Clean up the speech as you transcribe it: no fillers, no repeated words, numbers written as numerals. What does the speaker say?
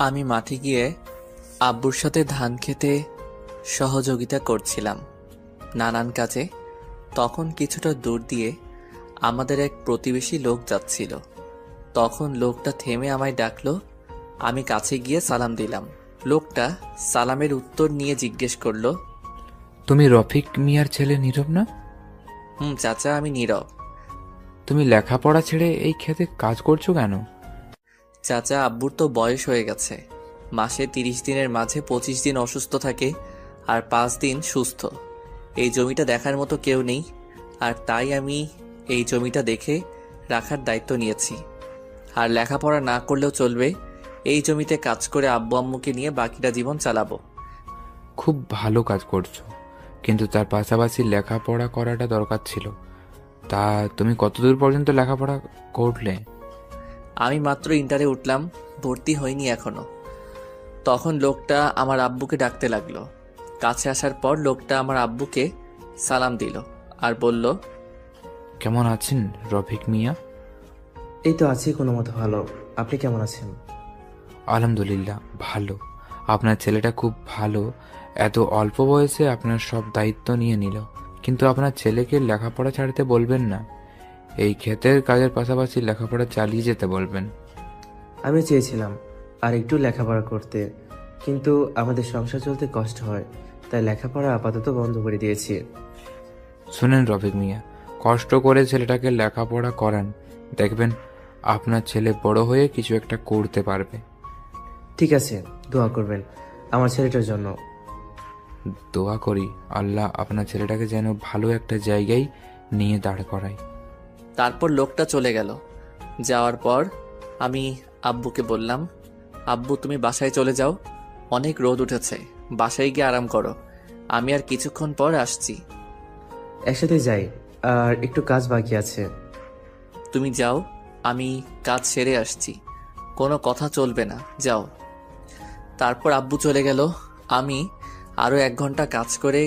আমি মাঠে গিয়ে আব্বুর সাথে ধান খেতে সহযোগিতা করছিলাম নানান কাজে। তখন কিছুটা দূর দিয়ে আমাদের এক প্রতিবেশী লোক যাচ্ছিল। তখন লোকটা থেমে আমায় ডাকলো। আমি কাছে গিয়ে সালাম দিলাম। লোকটা সালামের উত্তর নিয়ে জিজ্ঞেস করলো, তুমি রফিক মিয়ার ছেলে নীরব না? চাচা, আমি নীরব। তুমি লেখাপড়া ছেড়ে এই খেতে কাজ করছো কেন? চাচা, আব্বুর তো বয়স হয়ে গেছে। মাসে 30 দিনের মাঝে 25 দিন অসুস্থ থাকে আর 5 দিন সুস্থ। এই জমিটা দেখার মতো কেউ নেই, আর তাই আমি এই জমিটা দেখে রাখার দায়িত্ব নিয়েছি। আর লেখাপড়া না করলেও চলবে, এই জমিতে কাজ করে আব্বু আম্মুকে নিয়ে বাকিটা জীবন চালাবো। খুব ভালো কাজ করছো, কিন্তু তার পাশাপাশি লেখাপড়া করাটা দরকার ছিল। তা তুমি কতদূর পর্যন্ত লেখাপড়া করলে? আমি মাত্র ইন্টারে উঠলাম, ভর্তি হইনি এখনো। তখন লোকটা আমার আব্বুকে ডাকতে লাগলো। কাছে আসার পর লোকটা আমার আব্বুকে সালাম দিল আর বলল, কেমন আছেন রফিক মিয়া? এই তো আছি কোনো মতো ভালো। আপনি কেমন আছেন? আলহামদুলিল্লাহ ভালো। আপনার ছেলেটা খুব ভালো, এত অল্প বয়সে আপনার সব দায়িত্ব নিয়ে নিল। কিন্তু আপনার ছেলেকে লেখাপড়া ছাড়তে বলবেন না, এই ক্ষেতের কাজের পাশাপাশি লেখাপড়া চালিয়ে যেতে বলবেন। আমি চেয়েছিলাম আর একটু লেখাপড়া করতে, কিন্তু আমাদের সংসার চলতে কষ্ট হয়, তাই লেখাপড়া আপাতত বন্ধ করে দিয়েছি। শুনেন রফিক মিয়া, কষ্ট করে ছেলেটাকে লেখাপড়া করান, দেখবেন আপনার ছেলে বড় হয়ে কিছু একটা করতে পারবে। ঠিক আছে, দোয়া করবেন আমার ছেলেটার জন্য। দোয়া করি আল্লাহ আপনার ছেলেটাকে যেন ভালো একটা জায়গায় নিয়ে দাঁড় করায়। তারপর লোকটা চলে গেল। যাওয়ার পর আমি আব্বুকে বললাম, আব্বু তুমি বাসায় চলে যাও, অনেক রোদ উঠেছে, বাসায় গিয়ে আরাম করো, আমি আর কিছুক্ষণ পর আসছি। একসাথে যাই, আর একটু কাজ বাকি আছে। তুমি যাও, আমি কাজ সেরে আসছি, কোনো কথা চলবে না, যাও। তারপর আব্বু চলে গেল। আমি আরও 1 ঘন্টা কাজ করে